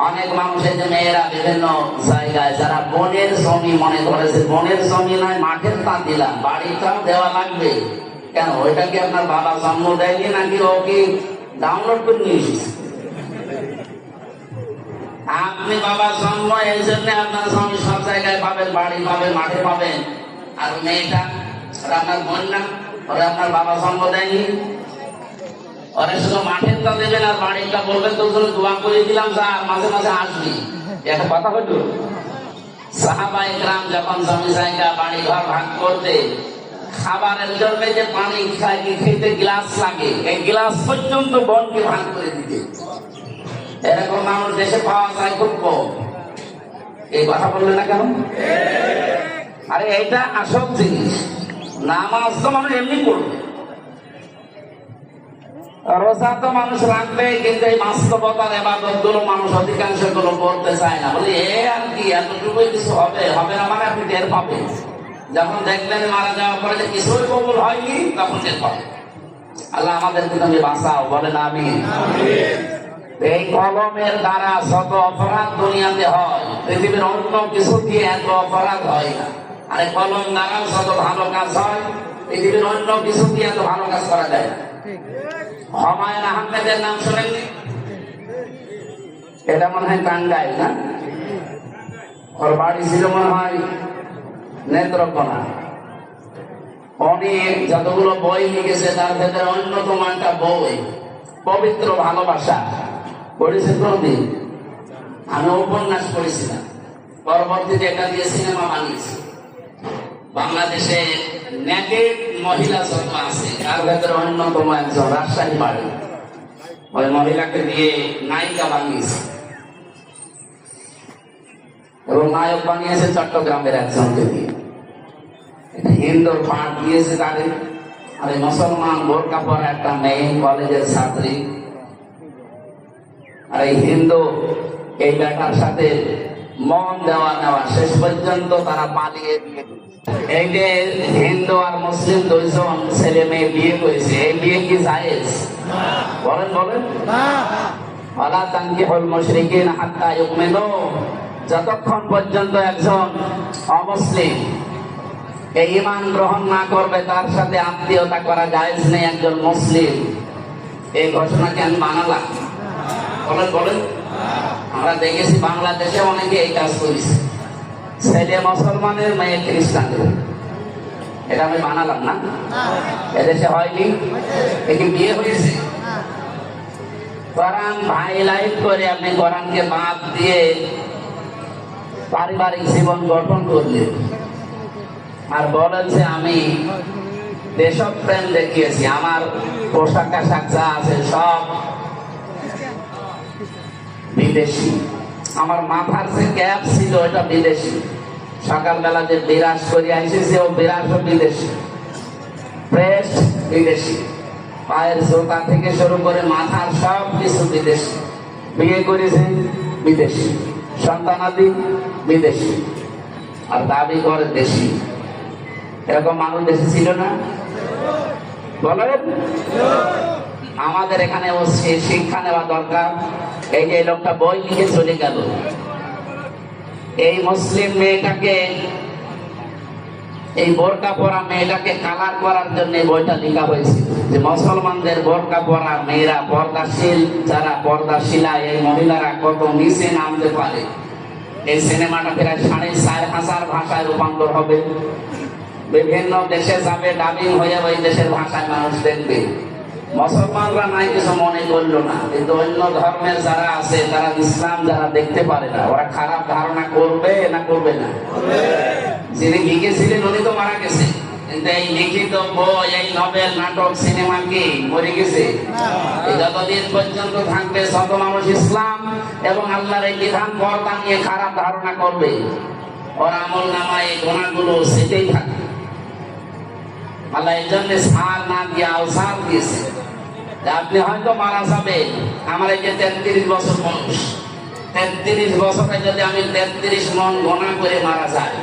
অনেক মানুষের যে মেয়েরা বিভিন্ন জায়গায় যারা বনের জমি মনে করেছে, বনের জমি নয় মাঠের তা দিলাম, বাড়িটাও দেওয়া লাগবে কেন? ওইটা কি আপনার বাবা জন্ম দেয়নি নাকি ও কি ডাউনলোড করে নিয়ে এসেছে? আপনি বাবা জন্ম, এই জন্য আপনার জমি সব জায়গায় পাবেন, বাড়ি পাবেন, মাঠে পাবেন। আর মেয়েটা আপনার বোন না, ওরা আপনার বাবা জন্ম দেয়নি, ওরা শুধু মাঠের তা দেবেন আর বাড়িটা বলবেন তোর জন্য দোয়া করে দিলাম, যা মাঝে মাঝে আসবি। একটা কথা হইল, সাহাবায়ে কেরাম যখন জমি জায়গা বাড়ি ঘর ভাগ করতে, খাবারের জন্য যে পানি খেতে গ্লাস লাগে, এই গ্লাস পর্যন্ত বনকে ভাগ করে দিতে। এরকম মানুষ দেশে পাওয়া যায় খুব কম। এই কথা বললে না কেন? আরে এইটা আসল জিনিস। নামাজ তো মানুষ এমনি পড়বে, রোজা তো মানুষ রাখবে, কিন্তু এই বাস্তবতার ইবাদত গুলো মানুষ অধিকাংশ গুলো করতে চায় না। বলি এ আর কি, এতটুকুই কিছু হবে, হবে না মানে আপনি টের পাবেন যখন দেখবেন মারা যাওয়ার পরে যে কিছুই কবুল হয়নি, তখন টের পাবেন। আল্লাহ আমাদেরকে তুমি বাঁচাও, বলেন আমিন। এই কলমের দ্বারা শত অপরাধ দুনিয়াতে হয়, পৃথিবীর অন্য কিছু দিয়ে এত অপরাধ হয় না। আর কলম দ্বারা শত ভালো কাজ হয়, পৃথিবীর অন্য কিছু দিয়ে এত ভালো কাজ করা যায় না। হুমায়ুন আহমেদের নাম শোনেননি? এটা মনে হয় টাঙ্গাইল না? ওর বাড়ি ছিল মনে হয় নেত্রকোনা। উনি যতগুলো বই লিখেছে তার ভেতরে অন্যতম একটা বই পবিত্র ভালোবাসা। পড়েছেন কোনদিন? আমি উপন্যাস পড়েছিলাম, পরবর্তীতে এটা দিয়ে সিনেমা বানিয়েছি। বাংলাদেশে নেকেড মহিলা যত আছে তার ভেতরে অন্যতম একজন, রাজশাহী বাড়ি। ওই মহিলাকে দিয়ে নায়িকা বানিয়েছে এবং নায়ক বানিয়েছে চট্টগ্রামের একজনকে দিয়ে। হিন্দুর পাঠ দিয়েছে তাদের। আর মুসলমান বোরকা পরা একটা মেয়ে, কলেজের ছাত্রী, আর এই হিন্দু এই বেটার সাথে মন দেওয়া নেওয়া, শেষ পর্যন্ত তারা পালিয়ে দিয়ে। এই যে হিন্দু আর মুসলিম দুইজন ছেলে মেয়ে বিয়ে করেছে, এই বিয়ে কি জায়েজ? বলেন বলেন। ওয়ালা তানকিহুল মুশরিকিনা হাত্তা ইউমিনু, যতক্ষণ পর্যন্ত একজন অমুসলিম এই ঈমান গ্রহণ না করবে তার সাথে আত্মীয়তা করা জায়েজ নেই একজন মুসলিম। এই ঘোষণাকে আমি মানালাম। বলেন বলেন। আমরা দেখেছি বাংলাদেশে অনেকে এই কাজ করেছে, ছেলে মুসলমানের মেয়ে খ্রিস্টানের। এটা আমি মানালাম না? এদেশে হয়নি? একে বিয়ে হয়েছে। কোরআন হাইলাইট করে আপনি কোরআনকে বাদ দিয়ে পারিবারিক জীবন গঠন করলেন আর বলেন যে আমি দেশপ্রেম দেখিয়েছি, আমার পোশাক আশাক যা আছে সব বিদেশি, আমার মাথার যে ক্যাপ ছিল ওটা বিদেশি, সকালবেলা যে বিরাজ করে আসেছে ও বিরাজও বিদেশি, প্রেস বিদেশি, পায়ের জোতা থেকে শুরু করে মাথার সব কিছু বিদেশি, বিয়ে করেছে বিদেশি, সন্তানাদি বিদেশি, আর দাবি করে দেশি। এরকম মানুষ দেশে ছিল না? বলেন। আমাদের এখানে শিক্ষা নেওয়া দরকার। এই যে লোকটা বই লিখে চলে গেল, এই মুসলিম মেয়েটাকে, এই বোরকা পরা মেয়েটাকে কালার করার জন্য বইটা লেখা হয়েছিল যে মুসলমানদের বোরকা পরা মেয়েরা, পর্দাশীল যারা পর্দাশীলা এই মহিলারা কত নিচে নামতে পারে। এই সিনেমাটা প্রায় 4,500 ভাষায় রূপান্তর হবে, বিভিন্ন দেশে যাবে, ডাবিং হয়ে ওই দেশের ভাষায় মানুষ দেখবে। মুসলমানরা নাই কিছু মনে করলো না, কিন্তু অন্য ধর্মের যারা আছে তারা ইসলাম যারা দেখতে পারে না, ওরা খারাপ ধারণা করবে না করবে না? যিনি লিখেছিলেন উনি তো মারা গেছে, কিন্তু এই লিখিত বই, এই নভেল, নাটক, সিনেমা কি মরে গেছে? যতদিন পর্যন্ত থাকবে শত মানুষ ইসলাম এবং আল্লাহর এই বিধান পর্দা নিয়ে খারাপ ধারণা করবে, ওর আমল নামায় এই গুনাহগুলো সেটাই থাকবে। আল্লাহ এই জন্য সার না দিয়ে আওসার দিয়েছে। আপনি হয়তো মারা যাবেন, আমার এই যে 33 বছর বয়স, 33 বছরে যদি আমি 33 মন গোনা করে মারা যাই,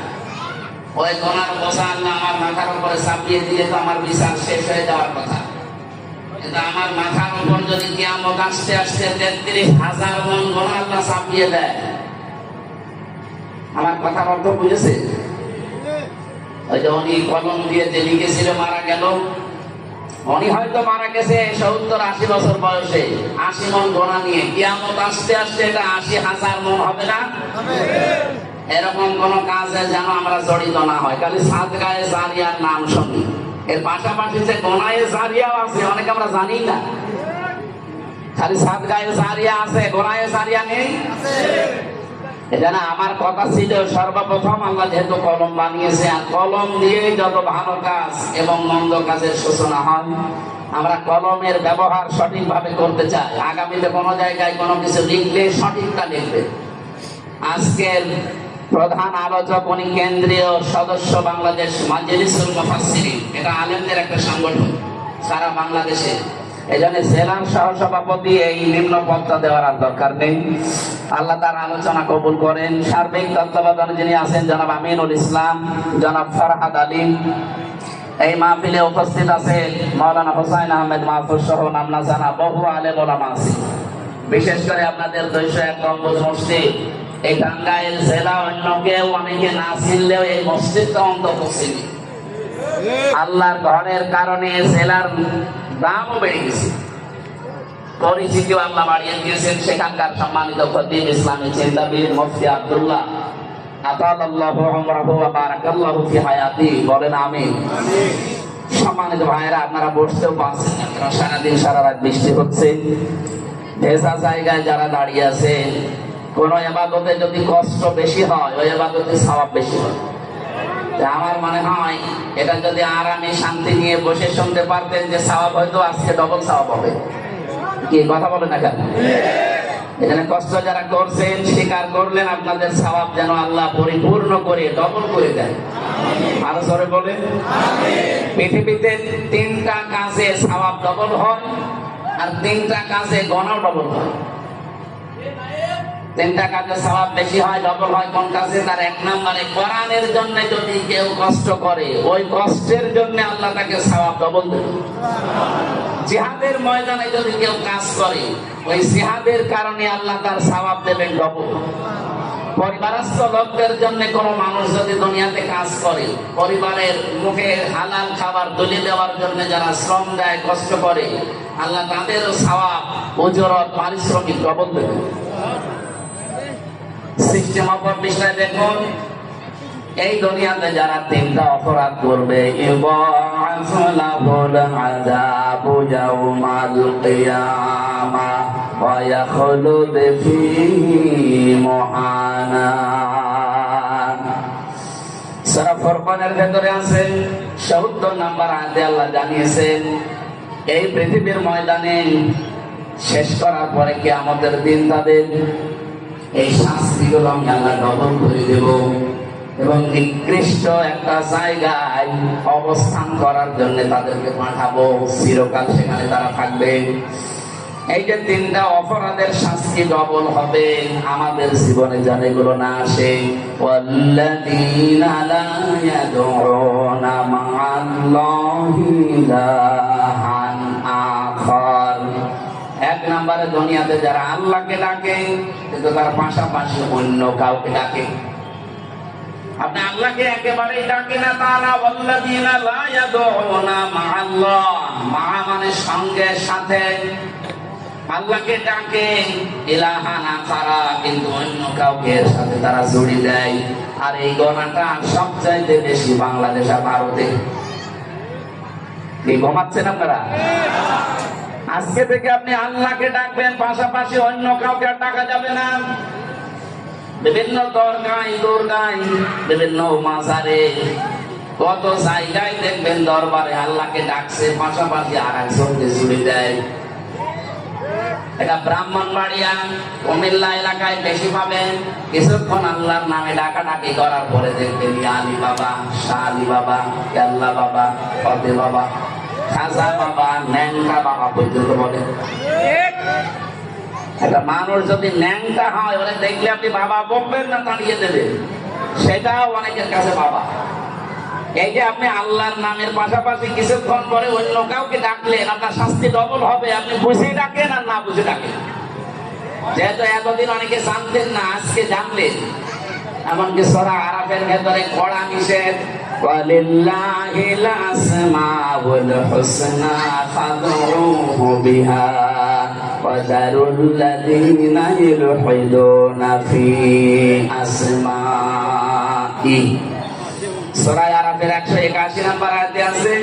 ওই গোনার বোঝা আল্লাহ আমার মাথার উপরে চাপিয়ে দিলে তো আমার বিচার শেষ হয়ে যাওয়ার কথা। কিন্তু আমার মাথার উপর যদি কিয়ামত আসতে আসতে 33,000 মন গোনা আল্লাহ ছাপিয়ে দেয়। আমার কথার অর্থ বুঝেছে? ওই যে উনি কলম দিয়ে যে লিখেছিল মারা গেল, উনি হয়তো মারা গেছে 70-80 বছর বয়সে, 80 মন গোনা নিয়ে। কিয়ামত আসতে আসতে এটা 80,000 মন হবে না? এরকম কোন কাজে যেন আমরা জড়িত না হয়, খালি সাদগায়ে জারিয়ার নাম শুনি। এর পাশাপাশি যে গোনায়ে জারিয়াও আছে, অনেকে আমরা জানি না। খালি সাদগায়ে জারিয়া আছে, গোনায়ে জারিয়া নেই। এটা না, আমার কথা ছিল সর্বপ্রথম আল্লাহ যেহেতু কলম বানিয়েছে, আর কলম দিয়ে যত ভালো কাজ এবং মন্দ কাজের সূচনা হয়, আমরা কলমের ব্যবহার সঠিকভাবে করতে চাই। আগামীতে কোনো জায়গায় কোনো কিছু লিখলে সঠিকটা লিখবে। আজকের প্রধান আলোচক উনি কেন্দ্রীয় সদস্য বাংলাদেশ মাজলিসুল মুফাসসিরিন, এটা আলেমদের একটা সংগঠন সারা বাংলাদেশে। এই জন্য জেলার সহসভাপতি এই নিম্ন পদটা দেওয়ার আর দরকার নেই। আল্লাহ তার আলোচনা কবুল করেন। সার্বিক তত্ত্বাবধানে যিনি আছেন জনাব আমিনুল ইসলাম, জনাব ফরহাদ আলী। এই মাহফিলে উপস্থিত আছেন মাওলানা হোসাইন আহমেদ মাহফুজ সহ নাম না জানা বহু আলেম ওলামা আছে। বিশেষ করে আপনাদের 201 গম্বুজ মসজিদ, এই টাঙ্গাইল জেলা অন্য কেউ অনেকে না চিনলেও এই মসজিদটা অন্তত চিনি। আল্লাহর ঘরের কারণে জেলার দামও বেড়ে গেছে, পরিচিতিও আল্লাহ বাড়িয়ে দিয়েছেন। সেখানকার সম্মানিত খতিব ইসলামী চিন্তাবিদ মুফতি আব্দুল্লাহ আতালাল্লাহু উমরাহু ওয়া বারাকাল্লাহু ফি হায়াতি, বলেন আমিন। সম্মানিত ভাইয়েরা, আপনারা বসতেও পারছেন না, কারণ সারাদিন সারা রাত বৃষ্টি হচ্ছে। ভেজা জায়গায় যারা দাঁড়িয়ে আছে, কোন ইবাদতে যদি কষ্ট বেশি হয়, ওই ইবাদতে সওয়াব বেশি হয়। আমার মনে হয় এটা যদি আরামে শান্তি নিয়ে বসে শুনতে পারতেন, যে সওয়াব হয়তো আজকে ডবল সওয়াব হবে। কি কথা বলেন না কেন? এখানে কষ্ট যারা করছেন, স্বীকার করলেন, আপনাদের সওয়াব যেন আল্লাহ পরিপূর্ণ করে ডবল করে দেয়। আরো জোরে বলেন। পৃথিবীতে 3টা কাজে সওয়াব ডবল হয়, আর 3টা কাজে গুনাহ ডবল হয়। 3টা কাজে সওয়াব বেশি হয়, ডবল হয় কোন কাজে? তার 1 নম্বরে কোরআনের জন্য যদি কেউ কষ্ট করে, ওই কষ্টের জন্য আল্লাহ তাকে সওয়াব ডবল দেবে। জিহাদের ময়দানে যদি কেউ কাজ করে, ওই জিহাদের কারণে আল্লাহ তার সওয়াব দেবেন ডবল। পরিবারস্থ লোকদের জন্য কোন মানুষ যদি দুনিয়াতে কাজ করে, পরিবারের মুখে হালাল খাবার তুলে দেওয়ার জন্য যারা শ্রম দেয়, কষ্ট করে, আল্লাহ তাদেরও সওয়াব, উজরত, পারিশ্রমিক ডবল দেবে। সিস্টেম অফ বিষয় দেখুন, এই দুনিয়াতে যারা 3টা অপরাধ করবে, ইবাসুলাহুল আযাবু ইয়াউমাল কিয়ামাহ ওয়া ইয়াখলুদ ফীহি মুহানা। সূরা ফুরকানের ভেতরে আছে ৭০ নম্বর আয়াতে আল্লাহ জানিয়েছেন, এই পৃথিবীর ময়দানে শেষ করার পরে কিয়ামতের দিন তাদের এই শাস্তিগুলো আমি আল্লাহ ডবল করে দেব, এবং নিকৃষ্ট একটা জায়গায় অবস্থান করার জন্য তাদেরকে পাঠাবো। চিরকাল সেখানে তারা থাকবে। এই যে 3টা অপরাধের শাস্তি ডবল হবে, আমাদের জীবনে যেন এগুলো না আসে। ওয়াল্লাযীনা লা ইয়াদউনা মা'আল্লাহি ইলাহান আখার। 1 নম্বরে দুনিয়াতে যারা আল্লাহকে ডাকে, কিন্তু তার পাশাপাশি অন্য কাউকে ডাকে। আপনি আল্লাহকে একেবারেই ডাকে না, তাআলা ওয়াল্লাযীনা লা ইয়াদউনা মা'আল্লাহ, মা মানে সঙ্গে সাথে। আল্লাহকে ডাকে ইলাহান আখারা, কিন্তু অন্য কাউকে এর সাথে তারা জড়িয়ে দেয়। আর এই গুনাহটা সবচাইতে বেশি বাংলাদেশ আর ভারতে। কি ঘুমাচ্ছেন আপনারা? আজকে থেকে আপনি আল্লাহকে ডাকবেন, পাশাপাশি অন্য কাউকে ডাকা যাবে না। বিভিন্ন দরগায়, বিভিন্ন মাজারে, কত জায়গায় দেখবেন দরবারে আল্লাহকে ডাকছে, পাশাপাশি আর একজনকে জুড়ে দেয়। এটা ব্রাহ্মণবাড়িয়া, কুমিল্লা এলাকায় বেশি পাবেন। কিছুক্ষণ আল্লাহর নামে ডাকাডাকি করার পরে দেখবেন আলী বাবা, শাহ আলী বাবা, আল্লাহ বাবা, ফতে বাবা, খাজা বাবা, ন্যাংটা বাবা পর্যন্ত বলে। একটা মানুষ যদি ন্যাংটা হয়, ওরে দেখলে আপনি বাবা বলবেন না, তাড়িয়ে দেবেন, সেটাও অনেকের কাছে বাবা। এই যে আপনি আল্লাহর নামের পাশাপাশি কিছুক্ষণ পরে অন্য কাউকে ডাকলেন, আপনার শাস্তি ডবল হবে। আপনি বুঝে ডাকেন আর না বুঝে ডাকেন। যেহেতু এতদিন অনেকে জানতেন না, আজকে জানলেন। এমনকি সূরা আরাফের ভেতরে কড়া নিষেধ, ওয়ালিল্লাহিল আসমাউল হুসনা ফাদউহু বিহা ওয়া যারুল্লাযীনা ইউলহিদুনা ফি আসমাই। সূরা আরাফের 181 নম্বর আয়াতে আছে,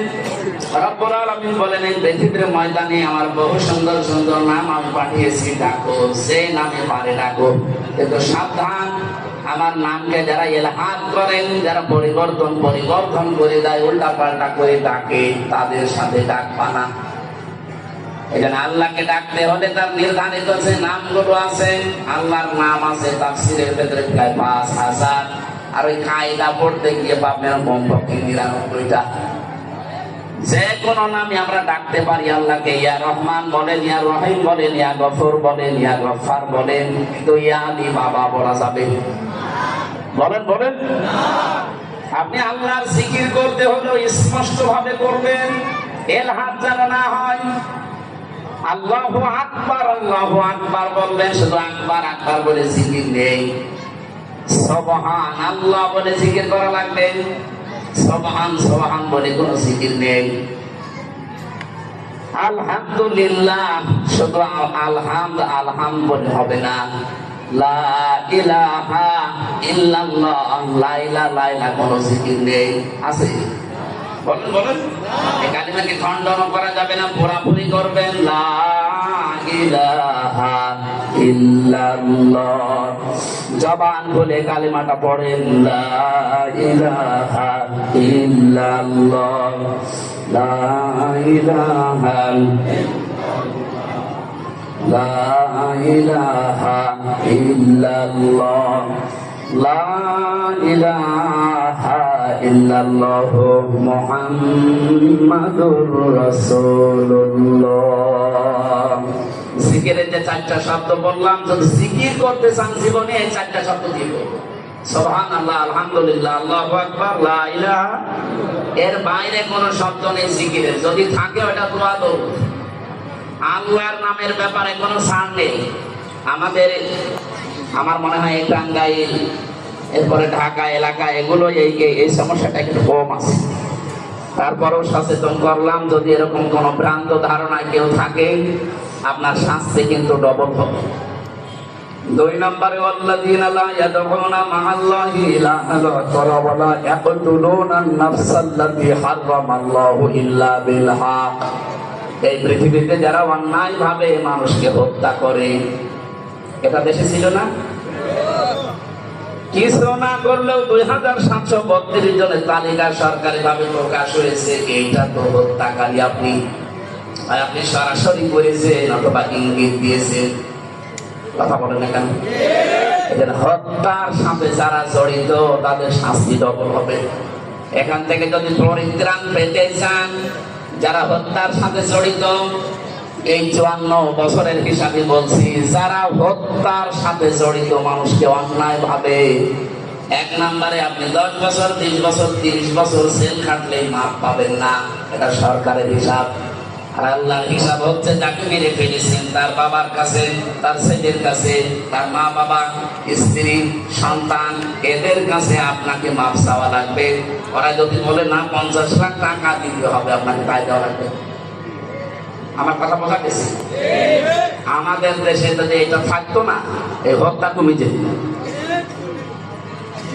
রব্বুল আলামিন বলেন, এই পৃথিবীর ময়দানে আমার বহু সুন্দর সুন্দর নাম আমি পাঠিয়েছি, ডাকো, যে নামে পারে ডাকো। কিন্তু সাবধান, আমার নামকে যারা ইলহাদ করেন, যারা পরিবর্তন করে দেয়, উল্টা পাল্টা করে ডাকে, তাদের সাথে ডাকবা না। এজন্য আল্লাহকে ডাকতে হলে তার নির্ধারিত যে নামগুলো আছে, আল্লাহর নাম আছে তাফসীরের ভেতরে প্রায় 5000, আর ওই কায়দা পড়তে গিয়ে পাবেন কমপক্ষে 99টা। যে কোনো নামে আমরা ডাকতে পারি আল্লাহকে। ইয়া রহমান বলেন, ইয়া রহিম বলেন, ইয়া গফুর বলেন, ইয়া গফফার বলেন, কিন্তু ইয়া আলী বাবা বলা যাবে? বলেন বলেন। আপনি আল্লাহর জিকির করতে হলেও স্পষ্ট ভাবে করবেন, এলহাদ যেন না হয়। আল্লাহু আকবার বলবেন, শুধু আকবার আকবার বলে জিকির নেই। সুবহান আল্লাহ বলে জিকির করা লাগবে, সুবহান সুবহান বলে কোনো জিকির নেই। আলহামদুলিল্লাহ, শুধু আলহাম বলে হবে না। লা ইলাহা ইল্লাল্লাহ, লা ইলাহা কোনো জিকির নেই। আছে? বলেন বলেন। এই কালিমাকে খণ্ডন করা যাবে না, পুরাপুরি করবেন। লা ইলাহা ইল্লাল্লাহ, জবান বলে কালিমাটা পড়েন, লা ইলাহা ইল্লাল্লাহ, লা ইলাহা লা ইলাহা ইল্লাল্লাহ, লা ইলাহা ইল্লাল্লাহ মুহাম্মাদুর রাসূলুল্লাহ। জিকিরের যে 4টা শব্দ বললাম, যদি জিকির করতে চান জীবনে এই 4টা শব্দ দিব। সুবহানাল্লাহ, আলহামদুলিল্লাহ, আল্লাহু আকবার, লা ইলাহা। এর বাইরে কোনো শব্দ নেই জিকিরের। যদি থাকে ওটা দোয়া দরুদ। আল্লাহর নামের ব্যাপারে কোনো ছাড় নেই। আমার মনে হয় এই টাঙ্গাইল, এরপরে ঢাকা এলাকা, এগুলো এই সমস্যাটা একটু কম আছে। তারপরেও সচেতন করলাম, যদি এরকম কোন ভ্রান্ত ধারণা কেউ থাকে, আপনার শাস্তি কিন্তু ডবল হবে। 2 নম্বরে, ওয়াল্লাযীনা লা ইয়াদউনা মা'আল্লাহি ইলাহান আখar ওয়া লা ইয়াকতুলুনা আন-নাফসাল্লাতী হারামাল্লাহু ইল্লা বিল হক। এই পৃথিবীতে যারা অন্যায় ভাবে মানুষকে হত্যা করে, এটা দেশে ছিল না? কিছু না করলেও 2732 জনের তালিকা সরকারি ভাবে প্রকাশ হয়েছে। এইটা তো হত্যাকারী। আপনি সরাসরি করেছেন অথবা ইঙ্গিত দিয়েছেন। কথা বলেন না কেন? হত্যার সাথে যারা জড়িত তাদের শাস্তি ডবল হবে। এখান থেকে যদি পরিত্রাণ পেতে চান, যারা হত্যার সাথে জড়িত, এই 54 বছরের হিসাবে বলছি, যারা হত্যার সাথে জড়িত মানুষকে অন্যায় ভাবে, 1 নম্বরে আপনি 10 বছর, 20 বছর, 30 বছর জেল খাটলেই মাপ পাবেন না। এটা সরকারের হিসাব। আর আল্লাহর হিসাব হচ্ছে, যাকে মেরে ফেলেছেন তার বাবার কাছে, তার ছেলের কাছে, তার মা বাবা, স্ত্রী, সন্তান, এদের কাছে আপনাকে মাপ চাওয়া লাগবে। ওরা যদি বলে না 50 লাখ টাকা দিতে হবে, আপনাকে তাই দেওয়া লাগবে। আমার কথা বোঝা গেছে? আমাদের দেশে যদি এটা থাকতো না, এই হত্যা কমে যেত।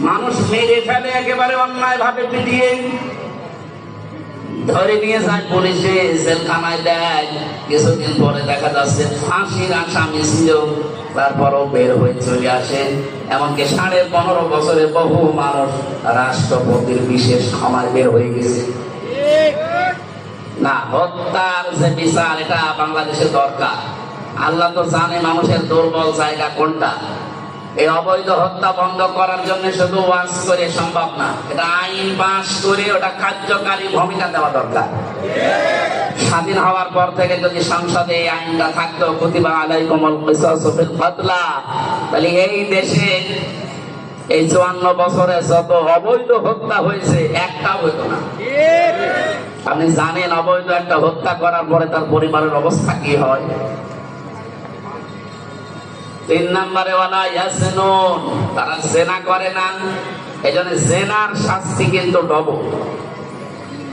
মানুষ মেরে ফেলে একেবারে অন্যায় ভাবে, পিটিয়ে ধরে নিয়ে যায় পুলিশে, জেলখানায় দেয়। কিছুদিন পরে দেখা যাচ্ছে ফাঁসির আসামি ছিল, তারপরও বের হয়ে চলে আসে। এমনকি 15.5 বছরে বহু মানুষ রাষ্ট্রপতির বিশেষ ক্ষমায় বের হয়ে গেছে। না, হত্যার যে বিচার, এটা বাংলাদেশে দরকার। আল্লাহ তো জানে মানুষের দুর্বল জায়গা কোনটা। এই অবৈধ হত্যা বন্ধ করার জন্য শুধু ওয়াজ করে সম্ভব না, এটা আইন পাস করে ওটা কার্যকারী ভূমিকা দেওয়া দরকার। স্বাধীন হওয়ার পর থেকে যদি সংসদে এই আইনটা থাকতো, কুতিবা আলাইকুমুল কিসাসু ফিল কাতলা, তাহলে এই দেশে এই 54 বছরে যত অবৈধ হত্যা হয়েছে, একটাও হতো না। আপনি জানেন অবৈধ একটা হত্যা করার পরে তার পরিবারের অবস্থা কি হয়? তিন নম্বরে ওয়ালা ইয়াসনুন, তারা জেনা করে না। এই জন্য জেনার শাস্তি কিন্তু ডবল।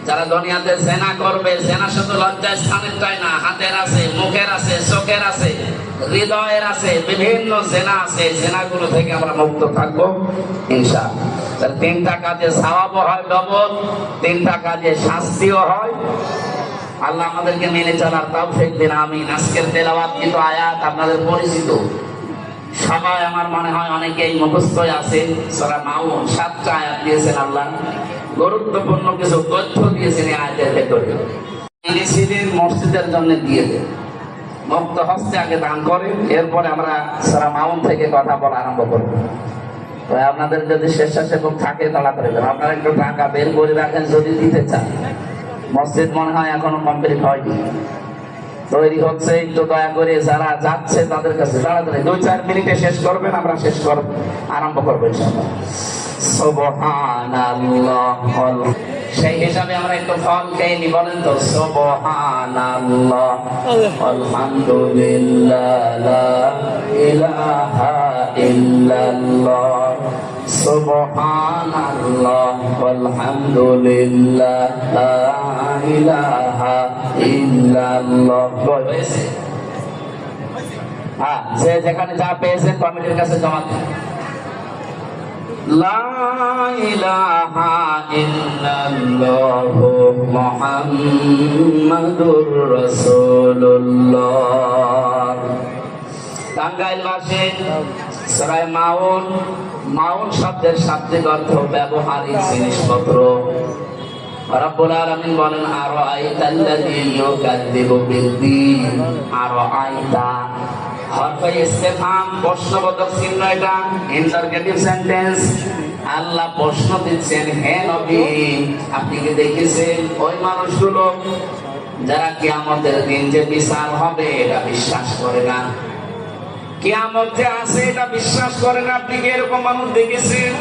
যারা দুনিয়াতে জেনা করবে, জেনা শুধু লজ্জার স্থানের চাই না, হাতের আছে, মুখের আছে, চোখের আছে, হৃদয়ের আছে, বিভিন্ন জেনা আছে। জেনাগুলো থেকে আমরা মুক্ত থাকবো ইনশাআল্লাহ। তাহলে তিনটা কাজে সওয়াবও হয় ডবল, তিনটা কাজে শাস্তিও হয়। আল্লাহ আমাদেরকে মেনে চলার তৌফিক দিন, আমিন। আজকের তেলাওয়াত কিন্তু আয়াত আপনাদের পরিচিত সবাই, আমার মনে হয় অনেকেই মুখস্থ আছে। সূরা মাউন 7টা আয়াত দিয়েছেন আল্লাহ, গুরুত্বপূর্ণ কিছু তথ্য দিয়েছেন এই আয়াতের ভেতরে। ইনিশিয়েটিভ মসজিদের জন্য দিয়ে দেন, মুক্ত হস্তে আগে দান করেন, এরপরে আমরা সূরা মাউন থেকে কথা বলা আরম্ভ করব। তো আপনাদের যদি স্বেচ্ছাসেবক থাকে তাড়াতাড়ি দেন, আপনারা একটু টাকা বের করে রাখেন যদি দিতে চান। মসজিদ মনে হয় এখনো কমপ্লিট হয়নি, তৈরি হচ্ছে। একটু দয়া করে যারা যাচ্ছে তাদের কাছে তাড়াতাড়ি 2-4 মিনিটে শেষ করবেন, আমরা শেষ করব, আরম্ভ করবো ইনশাআল্লাহ। সুবহানাল্লাহ, সেই হিসাবে আমরা একটু ফল খেয়ে নি, বলেন তো সুবহানাল্লাহ, আলহামদুলিল্লাহ, লা ইলাহা ইল্লাল্লাহ, সুবহানাল্লাহ, আলহামদুলিল্লাহ, লা ইলাহা ইল্লাল্লাহ। হ্যাঁ, যে যেখানে যা পেয়েছেন কমিটির কাছে জমা দেন। লা ইলাহা ইল্লাল্লাহু মুহাম্মাদুর রাসূলুল্লাহ। টাঙ্গাইলবাসী সূরা মাউন, মাউন শব্দের শাব্দিক অর্থ ব্যবহারিক জিনিসপত্র। রব্বুল আলামিন বলেন আরাআইতাল্লাযী ইউকাযযিবু বিদ্দীন, আরাআইতা হরফে ইসতিফহাম, প্রশ্নবোধক চিহ্ন, এটা ইন্টারগেটিভ সেন্টেন্স। আল্লাহ প্রশ্ন দিচ্ছেন, হে নবী আপনি কি দেখেছেন ওই মানুষগুলো যারা কিয়ামতের দিন যে বিচার হবে এটা বিশ্বাস করে না, কিয়ামত যে আছে এটা বিশ্বাস করে না, আপনি কি এরকম মানুষ দেখেছেন?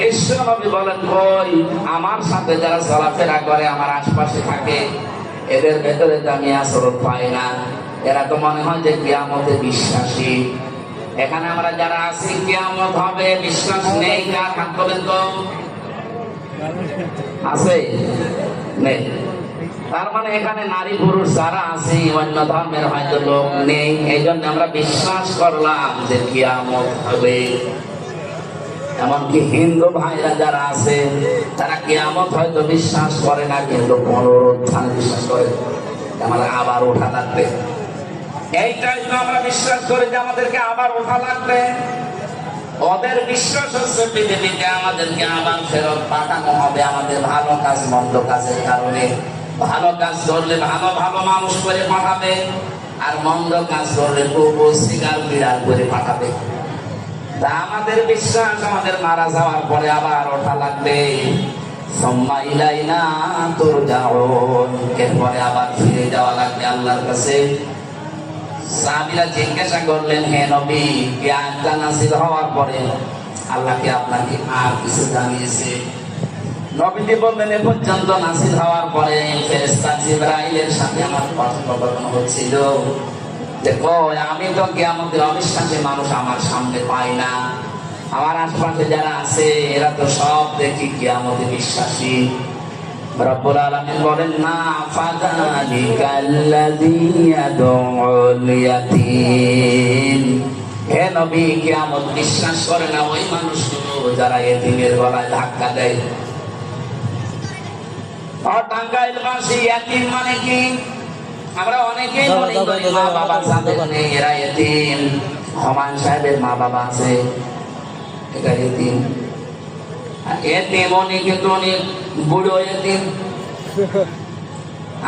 ঈশ্বর নবী বলেন, কই আমার সাথে যারা চলাফেরা করে, আমার আশপাশে থাকে, এদের ভেতরে তো আমি আচরণ পাই না। এরা তো মনে হয় যে কিয়ামতে বিশ্বাসী। এখানে আমরা যারা আছি কিয়ামত হবে বিশ্বাস নেই, কার হাত বলেন তো? আছে? নেই। তার মানে এখানে নারী পুরুষ যারা আছে, অন্য ধর্মের হয়তো লোক নেই, এই জন্য আমরা বিশ্বাস করলাম যে কিয়ামত হবে। এমনকি হিন্দু ভাইরা যারা আছে তারা কিয়ামত হয়তো বিশ্বাস করে না, কিন্তু পুনরুত্থান বিশ্বাস করে, আমাদের আবার ওঠা লাগবে। এইটাই তো আমরা বিশ্বাস করি যে আমাদেরকে আবার ওঠা লাগবে। ওদের বিশ্বাস হচ্ছে পৃথিবীতে আমাদেরকে আবার ফেরত পাঠানো হবে, আমাদের ভালো কাজ মন্দ কাজের কারণে। ভালো কাজ করলে ভালো ভালো মানুষ করে পাঠাবে, আর মন্দ কাজ করলে কুকুর শিকার বিড়াল করে পাঠাবে। তা আমাদের বিশ্বাস আমাদের মারা যাওয়ার পরে আবার ওঠা লাগবে। সুম্মা ইলাইনা তুরজাউন, এরপরে আবার ফিরে যাওয়া লাগবে আল্লাহর কাছে। সাহাবীরা জিজ্ঞাসা করলেন, হে নবী কিয়ামত নাযিল হওয়ার পরে আল্লাহ কি আপনাকে আর কিছু জানিয়েছে? নবীজি বললেন, এ পর্যন্ত নাযিল হওয়ার পরে ফেরেশতা জিবরাইলের সাথে আমার কথোপকথন হচ্ছিল যে কই আমি তো কিয়ামতের অবিশ্বাসী মানুষ আমার সামনে পাই না, আমার আশপাশে যারা আছে এরা তো সব দেখি কিয়ামতে বিশ্বাসী। রব্বুল আলামিন বলেন, না ফাযালিকাল্লাযী ইয়াদউল ইয়াতীম, হে নবী কিয়ামত বিশ্বাস করে না ওই মানুষগুলো যারা এতিমের গলায় ধাক্কা দেয়। আর টাঙ্গাইলবাসী এতিম মানে কি? আমরা অনেকেই মনে করি মা বাবা যাদের নেই এরা এতিম। হুমায়ুন সাহেবের মা বাবা আছে, এটা এতিম। এতিম অনেক, কিন্তু অনেক বুড়ো এতিম।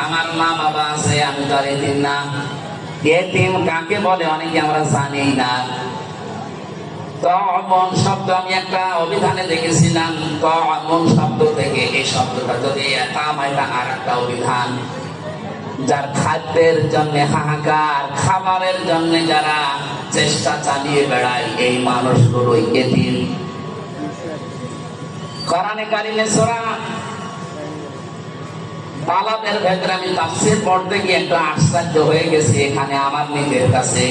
আমার মা বাবা আছে, আমি তো আর এতিম না। এতিম কাকে বলে অনেকে আমরা জানি না। তমন শব্দ আমি একটা অভিধানে দেখেছিলাম, তমন শব্দ থেকে এই শব্দটা যদি এতাম, এটা আর একটা অভিধান। যার খাদ্যের জন্য হাহাকার, খাবারের জন্য যারা চেষ্টা চালিয়ে বেড়ায়, এই মানুষগুলোই এতিম। কোরআনে কারিমে সূরা তালাবের ভেতরে আমি তাফসীর পড়তে গিয়ে একটু আশ্চর্য হয়ে গেছি। এখানে আমার নিজের কাছে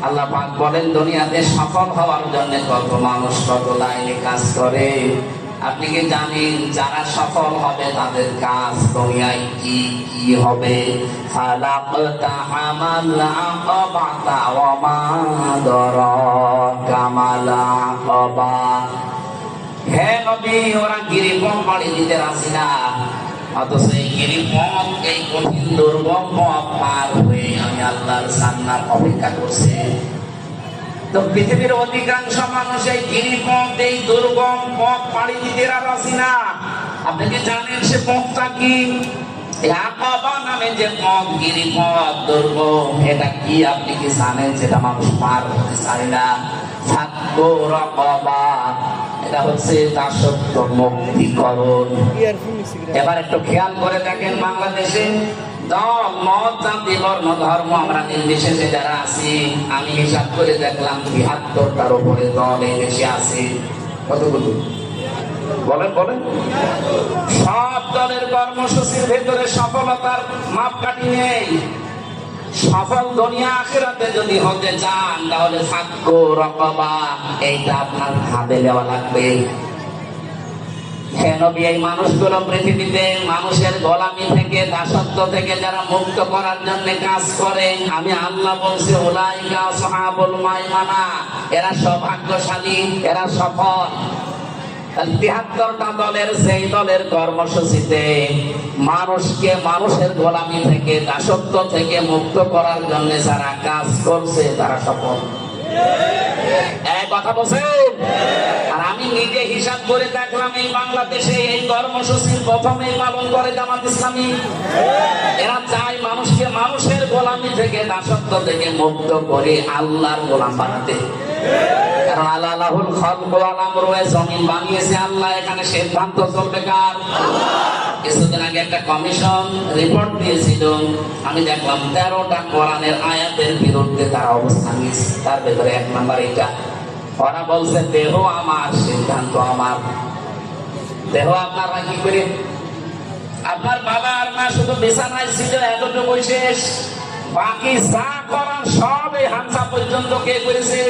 আল্লাহ পাক বলেন দুনিয়াতে সফল হওয়ার জন্য কত মানুষ কত লাইনে কাজ করে। আপনি কি জানেন যারা সফল হবে তাদের কাজ দুনিয়ায় কি কি হবে? ফালাকতা আমাল আকাবাতা ওয়া মা দারাকা মাল আকাবা। হে নবী, ওরা গিরিপথ পাড়ি দিতে রাজি না, অথচ এই গিরিপথ, এই কঠিন দুর্গম পথ পার হয়ে আমি আল্লাহর জান্নাত অপেক্ষা করছি। তো পৃথিবীর অধিকাংশ মানুষ এই গিরিপথ, এই দুর্গম পথ পাড়ি দিতে রাজি না। আপনি কি জানেন সে পথটা কি? আকাবা নামে যে পথ, গিরিপথ, দুর্গম, এটা কি আপনি কি জানেন? যেটা মানুষ পার হতে চায় না। ফাক্কু রাকাবা, এটা হচ্ছে দাসত্ব মুক্তিকরণ। এবার একটু খেয়াল করে দেখেন, বাংলাদেশে দল, মত, জাতি, বর্ণ, ধর্ম আমরা নির্বিশেষে যারা আছি, আমি হিসাব করে দেখলাম ৭২টার উপরে দল এই দেশে আছে। কতগুলো বলেন বলেন? সব দলের কর্মসূচির ভেতরে সফলতার মাপকাঠি নেই। সফল দুনিয়া আখিরাতে যদি হতে চান তাহলে ফাক্কু রাকাবা, এইটা আপনার হাতে দেওয়া লাগবে। হে নবী, এই মানুষগুলো পৃথিবীতে মানুষের গোলামি থেকে, দাসত্ব থেকে যারা মুক্ত করার জন্য কাজ করে, আমি আল্লাহ বলছি উলাইকা আসহাবুল মাইমানা, এরা সৌভাগ্যশালী, এরা সফল। ৭৩টা দলের সেই দলের কর্মসূচিতে মানুষকে মানুষের গোলামি থেকে, দাসত্ব থেকে মুক্ত করার জন্য যারা কাজ করছে তারা সফল। এক কথা বলছেন? আর আমি নিজে হিসাব করে দেখলাম, এই বাংলাদেশে এই কর্মসূচির প্রথমে পালন করে জামাত ইসলামী। এরা চায় মানুষকে মানুষের গোলামি থেকে, দাসত্ব থেকে মুক্ত করে আল্লাহর গোলাম বানাতে। কারণ আল্লাহুল খালকু ওয়াল আমরু, জমিন বানিয়েছে আল্লাহ, এখানে সিদ্ধান্ত চলবে কার? কিছুদিন আগে একটা কমিশন রিপোর্ট দিয়েছিল, আমি দেখলাম ১৩টা কোরআনের আয়াতের বিরুদ্ধে তারা অবস্থান নিয়েছে। তার ভেতরে ১ নাম্বার এটা, ওরা বলছে দেহ আমার, সিদ্ধান্ত আমার। দেহ আপনারা কি করে? আপনার বাবা আর মা শুধু বিছানায় ছিল, এতটুকু শেষ, বাকি যা করার সব এই হামসা পর্যন্ত কে করেছে?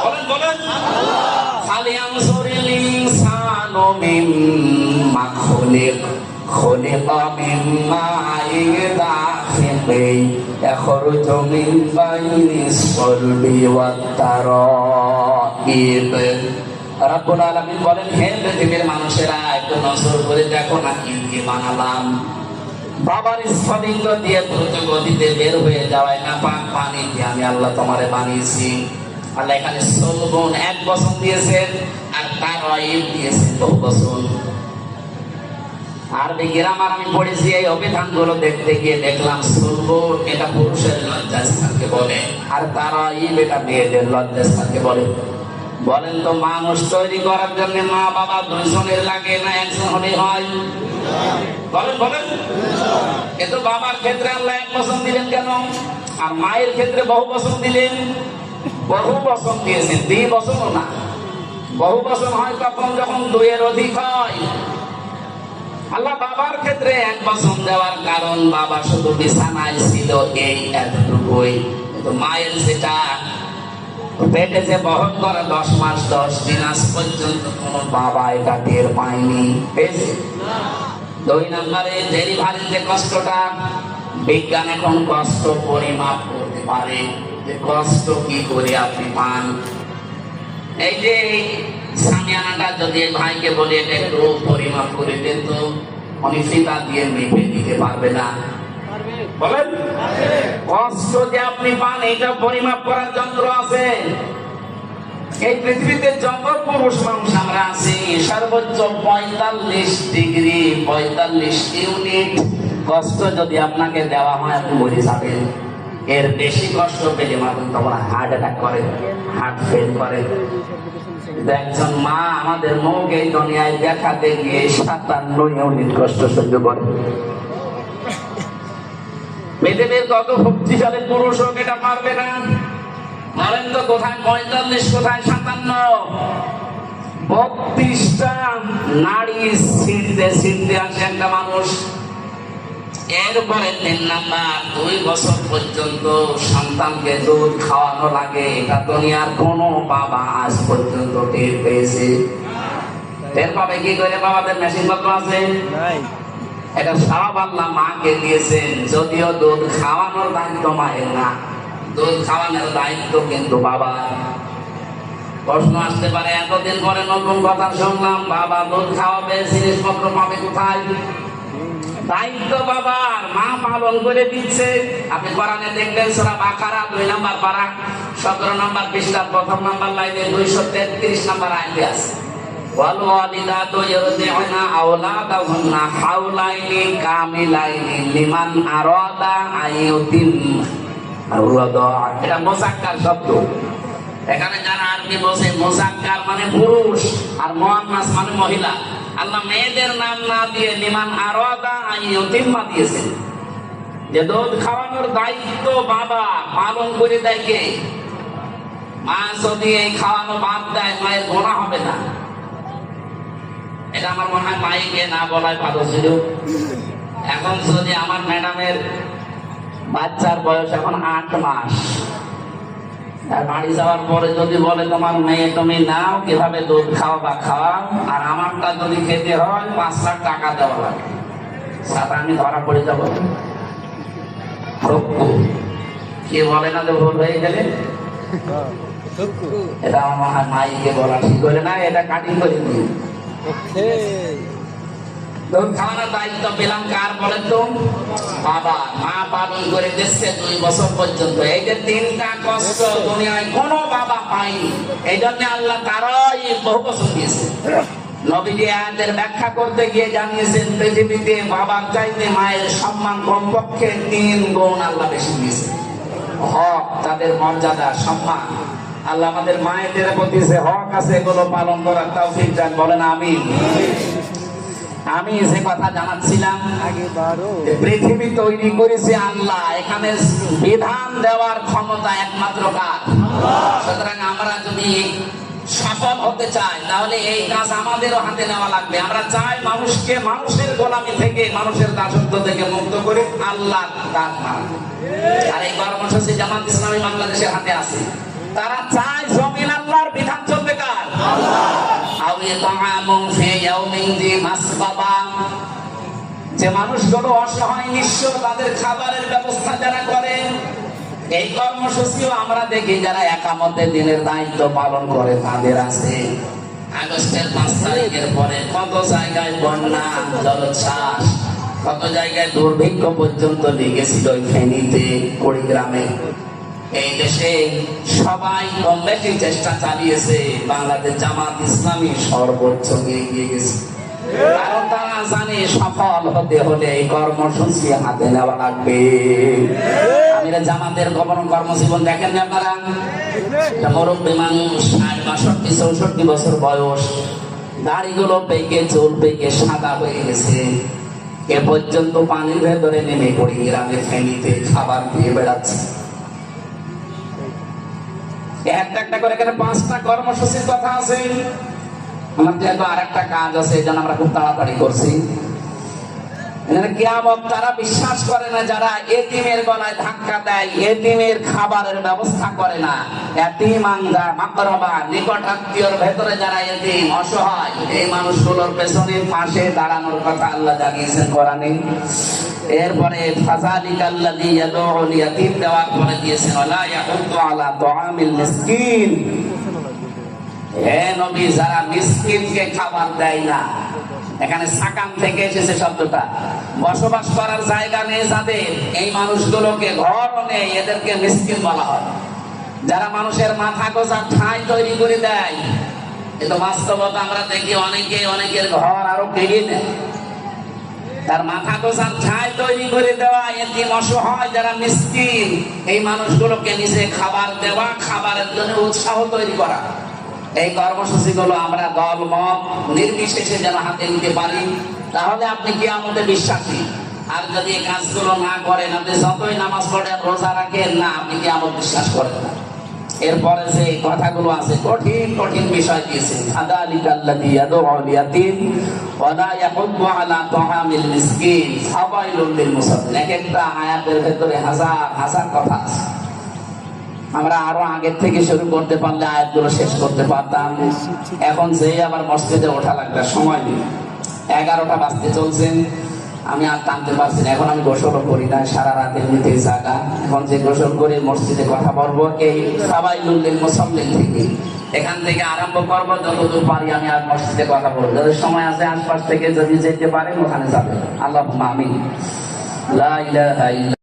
বলেন বলেন? ফালিয়ানজুরিল ইনসানু মিম্মা খুলিকা মিন মাইন দাফিকিন ইয়াখরুজু মিন বাইনিস সালবি ওয়াত তারাইব। রাব্বুল আলামিন বলেন, হে পৃথিবীর মানুষেরা, একটু নজর করে দেখো না কি কি বানালাম। বাবার স্ফটিক দিয়ে দ্রুত গতিতে বের হয়ে যাওয়ায় না পাক পানি দিয়ে আমি আল্লাহ তোমারে বানিয়েছি। আল্লাহ এখানে সলবন ১ বছর দিয়েছেন, আর তারাইব দিয়েছেন ২ বছর। আরবি গ্রামার আমি পড়েছি, এই অভিধানগুলো দেখতে গিয়ে দেখলাম সলবন এটা পুরুষের লজ্জাস্থানকে বলে, আর তারাইব এটা মেয়েদের লজ্জাস্থানকে বলে। বলেন তো, মানুষ তৈরি করার জন্য মা বাবা ২ জনের লাগে না ১ জন হলেই হয়? বলেন বলেন? কিন্তু বাবার ক্ষেত্রে আল্লাহ ১ বছর দিলেন কেন? আর মায়ের ক্ষেত্রে বহু বছর দিলেন? বহু বছর দিয়েছেন, ২ বছরও না। বহু বছর হয় তখন যখন ২ এর অধিক হয়। আল্লাহ বাবার ক্ষেত্রে ১ বছর দেওয়ার কারণ, বাবা শুধু বিছানায় ছিল এই এতটুকুই। কিন্তু মায়ের যেটা পেটে যে বহন করে ১০ মাস ১০ দিন, আজ পর্যন্ত কোন বাবা এটা টের পায়নি। পেয়েছে? ২ নম্বরে ডেলিভারির যে কষ্টটা, বিজ্ঞান এখন কষ্ট পরিমাপ করতে পারে, যে কষ্ট কি করে আপনি পান। এই যে সামিয়ানাটা যদি ভাইকে বলি এটা একটু পরিমাপ করে দেন, তো উনি ফিতা দিয়ে মেপে দিতে পারবে না। বলেন? কষ্ট যে আপনি পান এটা পরিমাপ করার যন্ত্র আছে। এই পৃথিবীতে যত পুরুষ মানুষ আমরা আছি, সর্বোচ্চ ৪৫ ডিগ্রি ৪৫ ইউনিট কষ্ট যদি আপনাকে দেওয়া হয়, আপনি মরে যাবেন। এর বেশি কষ্ট পেলে মানুষ তখন হার্ট অ্যাটাক করে, হার্ট ফেল করে। একজন মা আমাদের মুখ এই দুনিয়ায় দেখাতে গিয়ে ৫৭ ইউনিট কষ্ট সহ্য করে। পৃথিবীর কত শক্তিশালী পুরুষ হোক এটা পারবে না। বলেন তো, কোথায় ৪৫, কোথায় ৫৭? ৩২টা নাড়ি ছিঁড়তে ছিঁড়তে আসে একটা মানুষ। এরপরে 3 নাম্বার, 2 বছর পর্যন্ত সন্তানকে দুধ খাওয়ানো লাগে। এটা দুনিয়ার কোনো বাবা আজ পর্যন্ত টের পেয়েছে? টের পাবে কি করে? বাবাদের মেশিন পত্র আছে? এটা সব আল্লাহ মাকে দিয়েছেন, যদিও দুধ খাওয়ানোর দায়িত্ব মায়ের না, দুধ খাওয়ানোর দায়িত্ব কিন্তু বাবা। প্রশ্ন আসতে পারে, এতদিন পরে নতুন কথা শুনলাম, বাবা দুধ খাওয়াবে, জিনিসপত্র পাবে কোথায়? দায়িত্ব বাবার, মা পালন করে দিচ্ছে। আপনি কোরআনে দেখবেন সূরা বাকারা 2 নম্বর পারা 17 নম্বর পৃষ্ঠার 1 নম্বর লাইনে 233 নম্বর আয়াতে আছে, ওয়াল ওয়ালিদাতু ইরদি'না আওলাদাহুন্না হাওলাইনি কামিলাইনি লিমান আরাদা আইয়ুতিম আওলাদা। এটা মুযাক্কার শব্দ। এখানে যারা আরবি বলছে, মুযাক্কার মানে পুরুষ আর মুআন্নাস মানে মহিলা। আল্লাহ মেয়েদের নাম না দিয়ে লিমান আরাদা আইয়ুতিম্মা দিয়েছেন। যে দুধ খাওয়ানোর দায়িত্ব বাবা, পালন করে দেয় কে? মা যদি এই খাওয়ানো বাদ দেয়, মায়ের গুনাহ হবে না। এটা আমার মনে হয় মাইকে না বলাই ভালো ছিল। এখন যদি আমার ম্যাডামের বাচ্চার বয়স এখন 8 মাস, আর বাড়ি যাওয়ার পরে যদি বলে তোমার মেয়ে তুমি নাও, কিভাবে দুধ খাওয়াবা খাওয়াও, আর আমারটা যদি খেতে হয় 5 লাখ টাকা দেওয়া লাগে, সাথে আমি ধরা পড়ে যাবো। কি বলে না যে ভুল হয়ে গেলে? এটা আমার মনে হয় মাইকে বলা ঠিক করে না, এটা কাটিং করে দিই। দুধ খাওয়ানোর দায়িত্ব পেলাম কার বলেন তো? বাবা। মা পালন করে দিচ্ছে 2 বছর পর্যন্ত। এই যে 3টা কষ্ট দুনিয়ায় কোনো বাবা পায়নি, এই জন্য আল্লাহ তারাই বহু বছর দিয়েছে। নবীজি আয়াতের ব্যাখ্যা করতে গিয়ে জানিয়েছেন, পৃথিবীতে বাবার চাইতে মায়ের সম্মান কমপক্ষে 3 গুণ আল্লাহ বেশি দিয়েছে। হক, তাদের মর্যাদা, সম্মান আল্লাহ আমাদের মায়েদের প্রতি যে হক আছে, এগুলো পালন করার তৌফিক দান। বলেন আমিন। আমি যে কথা জানাচ্ছিলাম, পৃথিবী তৈরি করেছে আল্লাহ, এখানে বিধান দেওয়ার ক্ষমতা একমাত্র কার? সুতরাং আমরা যদি সফল হতে চাই, তাহলে এই কাজ আমাদেরও হাতে নেওয়া লাগবে। আমরা চাই মানুষকে মানুষের গোলামি থেকে, মানুষের দাসত্ব থেকে মুক্ত করে আল্লাহর কাজ মানব। আর এই কর্মসূচি জামাত ইসলামী বাংলাদেশের হাতে আছে। তারা চায় জমিন আল্লাহর, বিধান চলবে কার? যে মানুষগুলো অসহায় নিঃস্ব, তাদের খাবারের ব্যবস্থা যারা করে, এই কর্মসূচিও আমরা দেখি যারা একামতে দিনের দায়িত্ব পালন করে তাদের আছে। আগস্টের 5 তারিখের পরে কত জায়গায় বন্যা, জলোচ্ছ্বাস, কত জায়গায় দুর্ভিক্ষ পর্যন্ত লেগেছিল ফেনীতে, কুড়িগ্রামে। এই দেশে সবাই কম বেশি চেষ্টা চালিয়েছে, বাংলাদেশ জামাত ইসলামী সর্বোচ্চ এগিয়ে গেছে। কারণ তারা জানে সফল হতে হলে এই কর্মসূচি হাতে নেওয়া লাগবে। আমিরা জামাতের কর্মজীবন দেখেন না আপনারা? মুরব্বী মানুষ, 60, 62, 64 বছর বয়স, দাড়িগুলো পেকে, চুল পেকে সাদা হয়ে গেছে। এ পর্যন্ত পানির ভেতরে নেমে পড়ি গ্রামে ফেনীতে খাবার দিয়ে বেড়াচ্ছে। একটা করে এখানে 5টা কর্মসূচির কথা আছে। আমার যেহেতু আরেকটা কাজ আছে, এই জন্য আমরা খুব তাড়াতাড়ি করছি। কিয়ামত তারা বিশ্বাস করে না যারা এতিমের গলায় ধাক্কা দেয়, এতিমের খাবারের ব্যবস্থা করে না। এতিম আঙ্গা মাকরাবা, নিকট আত্মীয়র ভেতরে যারা এতিম অসহায়, এই মানুষগুলোর পেছনে পাশে দাঁড়ানোর কথা আল্লাহ জানিয়েছেন কোরআনে। এরপরে ফাযালিকাল্লাযী ইয়াদউল ইয়াতীম দেওয়ার পরে দিয়েছেন ওয়ালা ইয়াহুদ্দু আলা তুআমিল মিসকিন। হে নবী, যারা মিসকিনকে খাবার দেয় না, এখানে সাকাম থেকে এসেছে শব্দটা। বসবাস করার জায়গা নেই যাদের, এই মানুষগুলোকে ঘর নেই, এদেরকে মিসকিন বলা হয়। যারা মানুষের মাথা গোঁজার ঠাঁই তৈরি করে দেয়, কিন্তু বাস্তবতা আমরা দেখি অনেকের ঘর আরো কেড়ে নেয়। তার মাথা গোঁজার ঠাঁই তৈরি করে দেওয়া, এতিম অসহায় যারা মিসকিন, এই মানুষগুলোকে নিজে খাবার দেওয়া, খাবারের জন্য উৎসাহ তৈরি করা। এই কর্মসূচিগুলো আমরা দল মত নির্বিশেষে যেন হাতে নিতে পারি, তাহলে আপনি কিয়ামতে বিশ্বাসী। আর যদি এই কাজগুলো না করেন, আপনি যতই নামাজ পড়েন, রোজা রাখেন না, আপনি কিয়ামত বিশ্বাস করেন না। এরপরে যে কথাগুলো আছে কঠিন কঠিন বিষয় দিয়েছে, ফাযালিকাল্লাযী ইয়াদউল ইয়াতীম ওয়া লা ইয়াহুদ্দু আলা তাআমিল মিসকিন ফাওয়াইলুল লিল মুসাল্লিন। এক একটা আয়াতের ভেতরে হাজার হাজার কথা আছে। আমরা আরো আগের থেকে শুরু করতে পারলে আয়াতগুলো শেষ করতে পারতাম। এখন যেই আবার মসজিদে ওঠা লাগবে, সময় নেই। 11টা বাজতে চলছেন, আমি আর টানতে পারছি না। এখন আমি গোসলও করি না, সারা রাত এমনিতেই জাগা। এখন যে গোসল করে মসজিদে কথা বলবো এই ফাওয়াইলুল লিল মুসাল্লিন থেকে, এখান থেকে আরম্ভ করবো। যতদূর পারি আমি আর মসজিদে কথা বলবো। যাদের সময় আছে আশপাশ থেকে যদি যেতে পারেন ওখানে যাবেন। আল্লাহুম্মা আমিন। লা ইলাহা ইল্লা